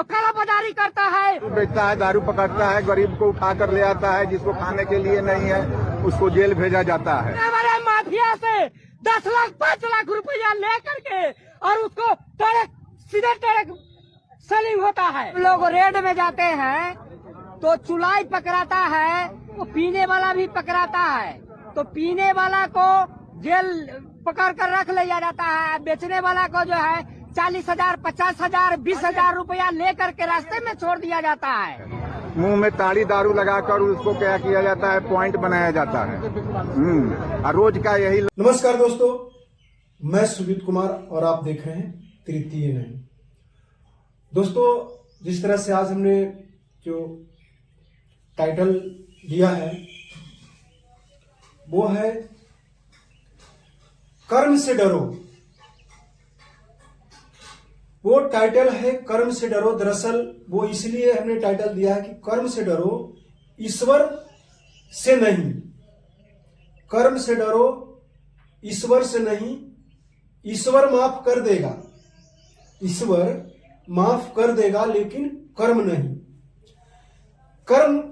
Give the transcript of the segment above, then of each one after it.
और काला बाजारी करता है, बेचता है, दारू पकड़ता है, गरीब को उठा कर ले आता है, जिसको खाने के लिए नहीं है उसको जेल भेजा जाता है। हमारे माफिया से 10 लाख 5 लाख रुपया ले करके और उसको सीधे टड़क सलीम होता है। लोग रेड में जाते हैं तो चुलाई पकड़ाता है, वो पीने वाला भी पकड़ाता है, तो पीने वाला को जेल पकड़ कर रख लिया जाता है, बेचने वाला को जो है 40,000 50,000 20,000 रुपया लेकर के रास्ते में छोड़ दिया जाता है। मुंह में ताड़ी दारू लगाकर उसको क्या किया जाता है, पॉइंट बनाया जाता है। और रोज का यही। नमस्कार दोस्तों, मैं सुजीत कुमार और आप देख रहे हैं तृतीय नयन। दोस्तों, जिस तरह से आज हमने जो टाइटल दिया है वो है कर्म से डरो। वो टाइटल है कर्म से डरो। दरअसल वो इसलिए हमने टाइटल दिया है कि कर्म से डरो, ईश्वर से नहीं। कर्म से डरो, ईश्वर से नहीं। ईश्वर माफ कर देगा, ईश्वर माफ कर देगा, लेकिन कर्म नहीं। कर्म,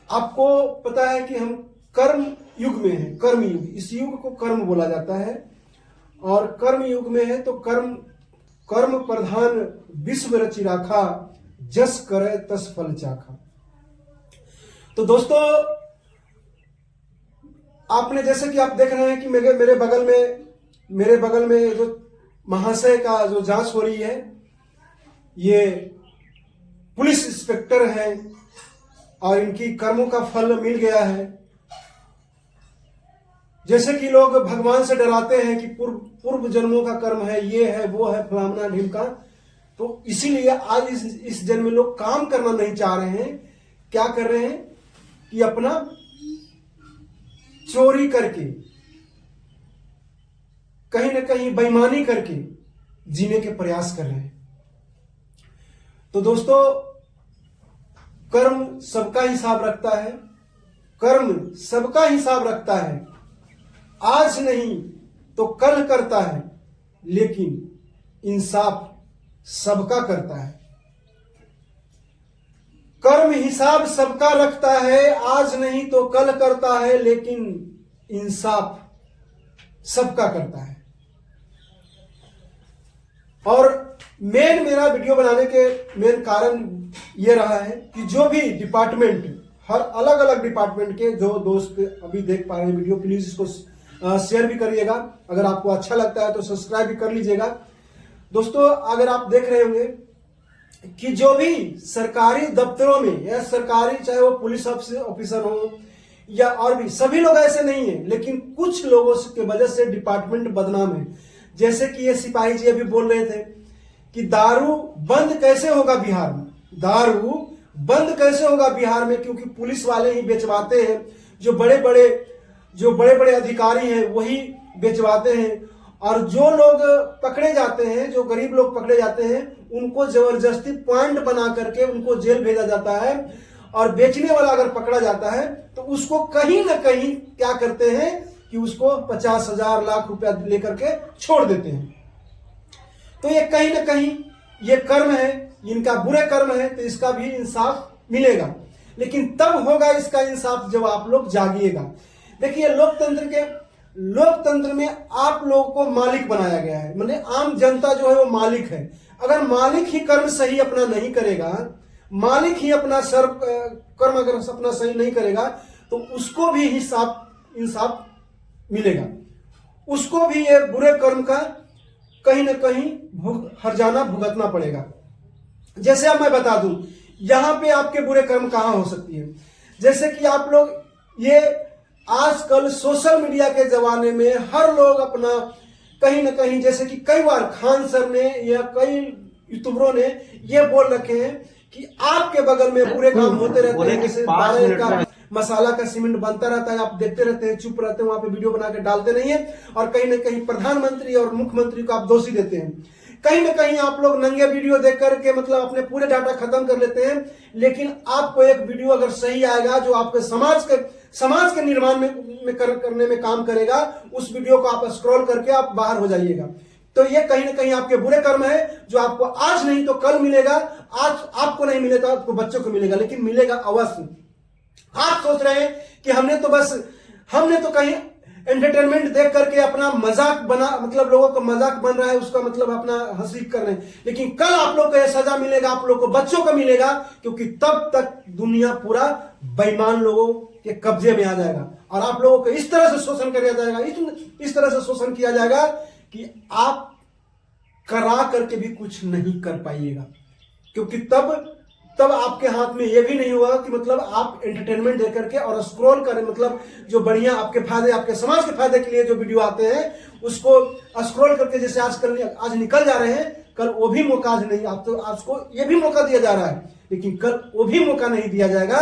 आपको पता है कि हम कर्म युग में हैं, कर्म युग, इस युग को कर्म बोला जाता है। और कर्म युग में है तो कर्म प्रधान विश्व रचि राखा, जस करे तस फल चाखा। तो दोस्तों, आपने जैसे कि आप देख रहे हैं कि मेरे बगल में जो महाशय का जो जांच हो रही है, ये पुलिस इंस्पेक्टर हैं और इनकी कर्मों का फल मिल गया है। जैसे कि लोग भगवान से डराते हैं कि पूर्व जन्मों का कर्म है, ये है, वो है, फलाना ढिमका, तो इसीलिए आज इस जन्म में लोग काम करना नहीं चाह रहे हैं। क्या कर रहे हैं कि अपना चोरी करके, कहीं ना कहीं बेईमानी करके जीने के प्रयास कर रहे हैं। तो दोस्तों, कर्म सबका हिसाब रखता है, कर्म सबका हिसाब रखता है। आज नहीं तो कल करता है, लेकिन इंसाफ सबका करता है। कर्म हिसाब सबका रखता है, आज नहीं तो कल करता है, लेकिन इंसाफ सबका करता है। और मेरा वीडियो बनाने के मेन कारण यह रहा है कि जो भी डिपार्टमेंट, हर अलग अलग डिपार्टमेंट के जो दोस्त अभी देख पा रहे हैं वीडियो, प्लीज इसको शेयर भी करिएगा। अगर आपको अच्छा लगता है तो सब्सक्राइब भी कर लीजिएगा। दोस्तों, अगर आप देख रहे होंगे कि जो भी सरकारी दफ्तरों में या सरकारी, चाहे वो पुलिस ऑफिसर हो या और भी, सभी लोग ऐसे नहीं है, लेकिन कुछ लोगों की वजह से डिपार्टमेंट बदनाम है। जैसे कि ये सिपाही जी अभी बोल रहे थे कि दारू बंद कैसे होगा बिहार में, दारू बंद कैसे होगा बिहार में, क्योंकि पुलिस वाले ही बेचवाते हैं। जो बड़े बड़े अधिकारी हैं वही बेचवाते हैं। और जो लोग पकड़े जाते हैं, जो गरीब लोग पकड़े जाते हैं, उनको जबरदस्ती पॉइंट बना करके उनको जेल भेजा जाता है। और बेचने वाला अगर पकड़ा जाता है तो उसको कहीं ना कहीं क्या करते हैं कि उसको 50,000 लाख रुपया लेकर के छोड़ देते हैं। तो ये कहीं ना कहीं ये कर्म है, इनका बुरे कर्म है, तो इसका भी इंसाफ मिलेगा। लेकिन तब होगा इसका इंसाफ जब आप लोग जागिएगा। देखिए, लोकतंत्र में आप लोगों को मालिक बनाया गया है, माने आम जनता जो है वो मालिक है। अगर मालिक ही कर्म सही अपना नहीं करेगा, मालिक ही अपना कर्म अगर अपना सही नहीं करेगा, तो उसको भी इंसाफ मिलेगा। उसको भी ये बुरे कर्म का कहीं ना कहीं हर्जाना भुगतना पड़ेगा। जैसे अब मैं बता दूं, यहां पे आपके बुरे कर्म कहां हो सकती है। जैसे कि आप लोग, ये आजकल सोशल मीडिया के जमाने में हर लोग अपना कहीं ना कहीं, जैसे कि कई बार खान सर ने या कई यूट्यूबरों ने ये बोल रखे हैं कि आपके बगल में बुरे काम होते रहते हैं, जैसे 12 का मसाला का सीमेंट बनता रहता है, आप देखते रहते हैं, चुप रहते हैं, वहां पे वीडियो बना के डालते नहीं है। और कहीं ना कहीं प्रधानमंत्री और मुख्यमंत्री को आप दोषी देते हैं। कहीं ना कहीं आप लोग नंगे वीडियो देख करके मतलब अपने पूरे डाटा खत्म कर लेते हैं। लेकिन आपको एक वीडियो अगर सही आएगा जो आपके समाज के निर्माण में करने में काम करेगा, उस वीडियो को आप स्क्रॉल करके आप बाहर हो जाइएगा। तो ये कहीं ना कहीं आपके बुरे कर्म है, जो आपको आज नहीं तो कल मिलेगा। आज आपको नहीं मिले तो आपको बच्चों को मिलेगा, लेकिन मिलेगा अवश्य। आप सोच रहे हैं कि हमने तो कहीं एंटरटेनमेंट देख करके अपना मजाक बना, मतलब लोगों का मजाक बन रहा है, उसका मतलब अपना हंसी कर रहे हैं, लेकिन कल आप लोग को यह सजा मिलेगा, आप लोग को बच्चों को मिलेगा, क्योंकि तब तक दुनिया पूरा बेईमान लोगों के कब्जे में आ जाएगा और आप लोगों को इस तरह से शोषण किया जाएगा, इस तरह से शोषण किया जाएगा कि आप करा करके भी कुछ नहीं कर पाइएगा। क्योंकि तब आपके हाथ में यह भी नहीं होगा कि मतलब आप एंटरटेनमेंट दे करके और स्क्रॉल करें, मतलब जो बढ़िया आपके फायदे, आपके समाज के फायदे के लिए जो वीडियो आते हैं उसको स्क्रॉल करके, जैसे आज निकल जा रहे हैं, कल वो भी मौका आज नहीं, आप तो आपको ये भी मौका दिया जा रहा है, लेकिन कल वो भी मौका नहीं दिया जाएगा।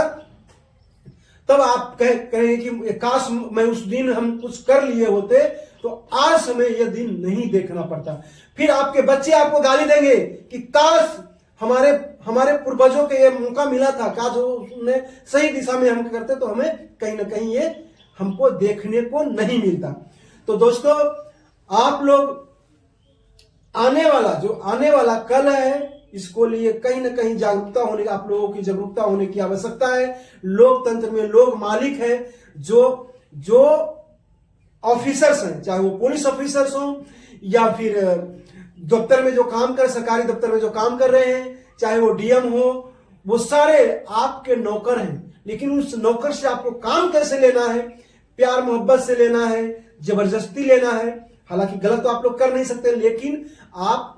तब आप कहेंगे कि काश मैं उस दिन हम कुछ कर लिए होते तो आज हमें यह दिन नहीं देखना पड़ता। फिर आपके बच्चे आपको गाली देंगे कि काश हमारे पूर्वजों के ये मौका मिला था, काश उन्हें सही दिशा में हम करते तो हमें कहीं ना कहीं ये हमको देखने को नहीं मिलता। तो दोस्तों, आप लोग आने वाला कल है, इसको लिए कहीं ना कहीं जागरूकता होने की, आप लोगों की जागरूकता होने की आवश्यकता है। लोकतंत्र में लोग मालिक है, जो ऑफिसर्स हैं, चाहे वो पुलिस ऑफिसर्स हो या फिर दफ्तर में जो काम कर, सरकारी दफ्तर में जो काम कर रहे हैं, चाहे वो डीएम हो, वो सारे आपके नौकर हैं। लेकिन उस नौकर से आपको काम कैसे लेना है, प्यार मोहब्बत से लेना है, जबरदस्ती लेना है। हालांकि गलत तो आप लोग कर नहीं सकते, लेकिन आप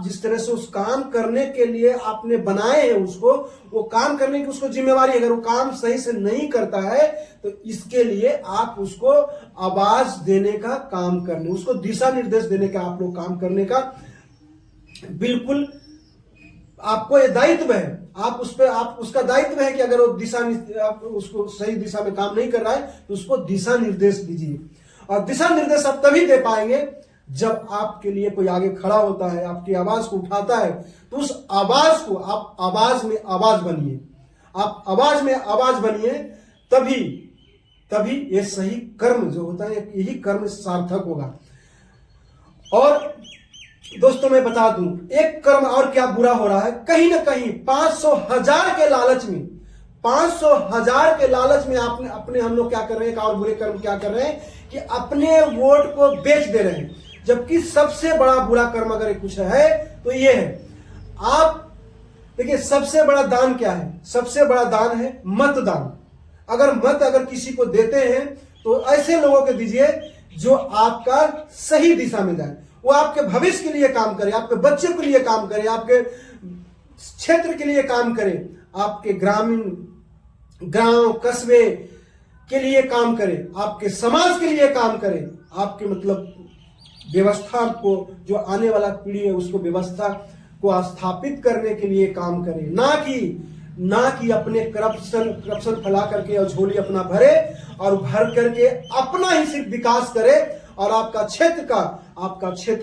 जिस तरह से उस काम करने के लिए आपने बनाए हैं उसको, वो काम करने की उसको जिम्मेवारी, अगर वो काम सही से नहीं करता है तो इसके लिए आप उसको आवाज देने का काम करने, उसको दिशा निर्देश देने का आप लोग काम करने का बिल्कुल आपको ये दायित्व है। आप उसका दायित्व है कि अगर वो आप उसको सही दिशा में काम नहीं कर रहा है तो उसको दिशा निर्देश दीजिए। और दिशा निर्देश आप तभी दे पाएंगे जब आपके लिए कोई आगे खड़ा होता है, आपकी आवाज को उठाता है, तो उस आवाज को आप आवाज में आवाज बनिए, आप आवाज में आवाज बनिए, तभी ये सही कर्म जो होता है, यही कर्म सार्थक होगा। और दोस्तों मैं बता दूं, एक कर्म और क्या बुरा हो रहा है, कहीं ना कहीं 500,000 के लालच में, 500,000 के लालच में अपने हम लोग क्या कर रहे हैं, और बुरे कर्म क्या कर रहे हैं कि अपने वोट को बेच दे रहे हैं। जबकि सबसे बड़ा बुरा कर्म अगर कुछ है तो ये है, आप देखिए सबसे बड़ा दान क्या है, सबसे बड़ा दान है मतदान। अगर किसी को देते हैं तो ऐसे लोगों को दीजिए जो आपका सही दिशा में जाए, वो आपके भविष्य के लिए काम करे, आपके बच्चे के लिए काम करे, आपके क्षेत्र के लिए काम करे, आपके ग्रामीण गांव कस्बे के लिए काम करे, आपके समाज के लिए काम करे, आपके मतलब व्यवस्था को, जो आने वाला पीढ़ी है उसको व्यवस्था को स्थापित करने के लिए काम करे, ना कि अपने करप्शन फैला करके और झोली अपना भरे और भर करके अपना ही सिर्फ विकास करे और आपका क्षेत्र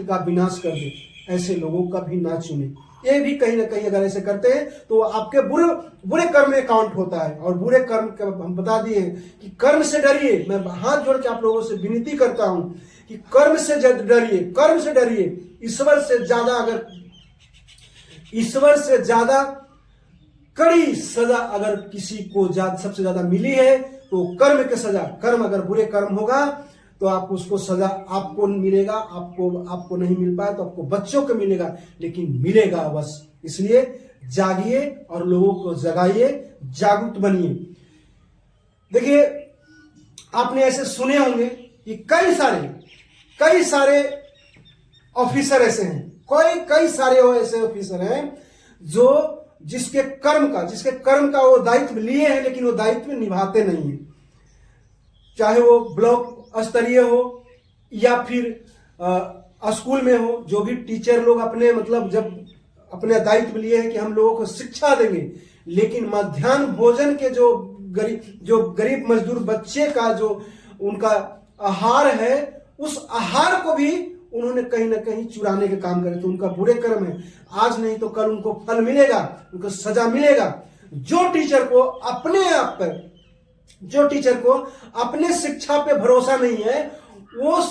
का विनाश कर दे। ऐसे लोगों का भी ना चुने। ये भी कहीं ना कहीं अगर ऐसे करते हैं तो आपके बुरे कर्म में काउंट होता है। और बुरे कर्म का हम बता दिए कि कर्म से डरिए। मैं हाथ जोड़ के आप लोगों से विनती करता हूं कि कर्म से डरिए। ईश्वर से ज्यादा कड़ी सजा अगर किसी को सबसे ज्यादा मिली है तो कर्म की सजा। कर्म अगर बुरे कर्म होगा तो आप उसको सजा आपको मिलेगा, आपको नहीं मिल पाया तो आपको बच्चों को मिलेगा, लेकिन मिलेगा अवश्य। इसलिए जागिए और लोगों को जगाइए, जागरूक बनिए। देखिए आपने ऐसे सुने होंगे कि कई सारे ऑफिसर ऐसे हैं, कई सारे ऐसे ऑफिसर हैं जो जिसके कर्म का वो दायित्व लिए हैं लेकिन वो दायित्व निभाते नहीं है। चाहे वो ब्लॉक स्तरीय हो या फिर स्कूल में हो, जो भी टीचर लोग जब अपने दायित्व लिए हैं कि हम लोगों को शिक्षा देंगे, लेकिन मध्याह्न भोजन के जो गरीब मजदूर बच्चे का जो उनका आहार है, उस आहार को भी उन्होंने कहीं ना कहीं चुराने के काम करे, तो उनका बुरे कर्म है। आज नहीं तो कल उनको फल मिलेगा, उनको सजा मिलेगा। जो टीचर को अपने शिक्षा पे भरोसा नहीं है, वो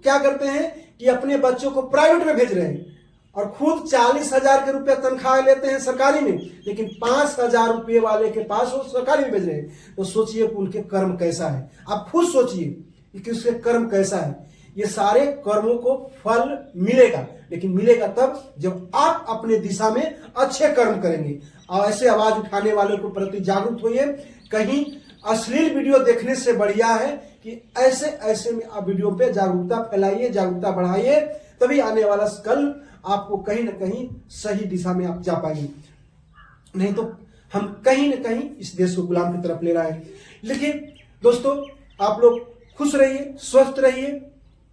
क्या करते हैं कि अपने बच्चों को प्राइवेट में भेज रहे हैं और खुद 40,000 के रुपया तनख्वाह लेते हैं सरकारी में, लेकिन 5,000 रुपये वाले के पास वो सरकारी में भेज रहे हैं। तो सोचिए कि उनके कर्म कैसा है, आप खुद सोचिए कि उसके कर्म कैसा है। ये सारे कर्मों को फल मिलेगा, लेकिन मिलेगा तब जब आप अपने दिशा में अच्छे कर्म करेंगे। और ऐसे आवाज उठाने वालों के प्रति जागरूक होइए। कहीं अश्लील वीडियो देखने से बढ़िया है कि ऐसे में आप वीडियो पे जागरूकता फैलाइए, जागरूकता बढ़ाइए, तभी आने वाला कल आपको कहीं ना कहीं सही दिशा में आप जा पाएंगे। नहीं तो हम कहीं ना कहीं इस देश को गुलाम की तरफ ले रहा है। लेकिन दोस्तों, आप लोग खुश रहिए, स्वस्थ रहिए,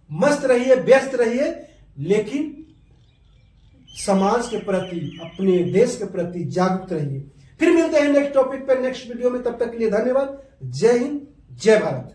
मस्त रहिए, व्यस्त रहिए, लेकिन समाज के प्रति, अपने देश के प्रति जागरूक रहिए। फिर मिलते हैं नेक्स्ट टॉपिक पर, नेक्स्ट वीडियो में। तब तक के लिए धन्यवाद। जय हिंद, जय भारत।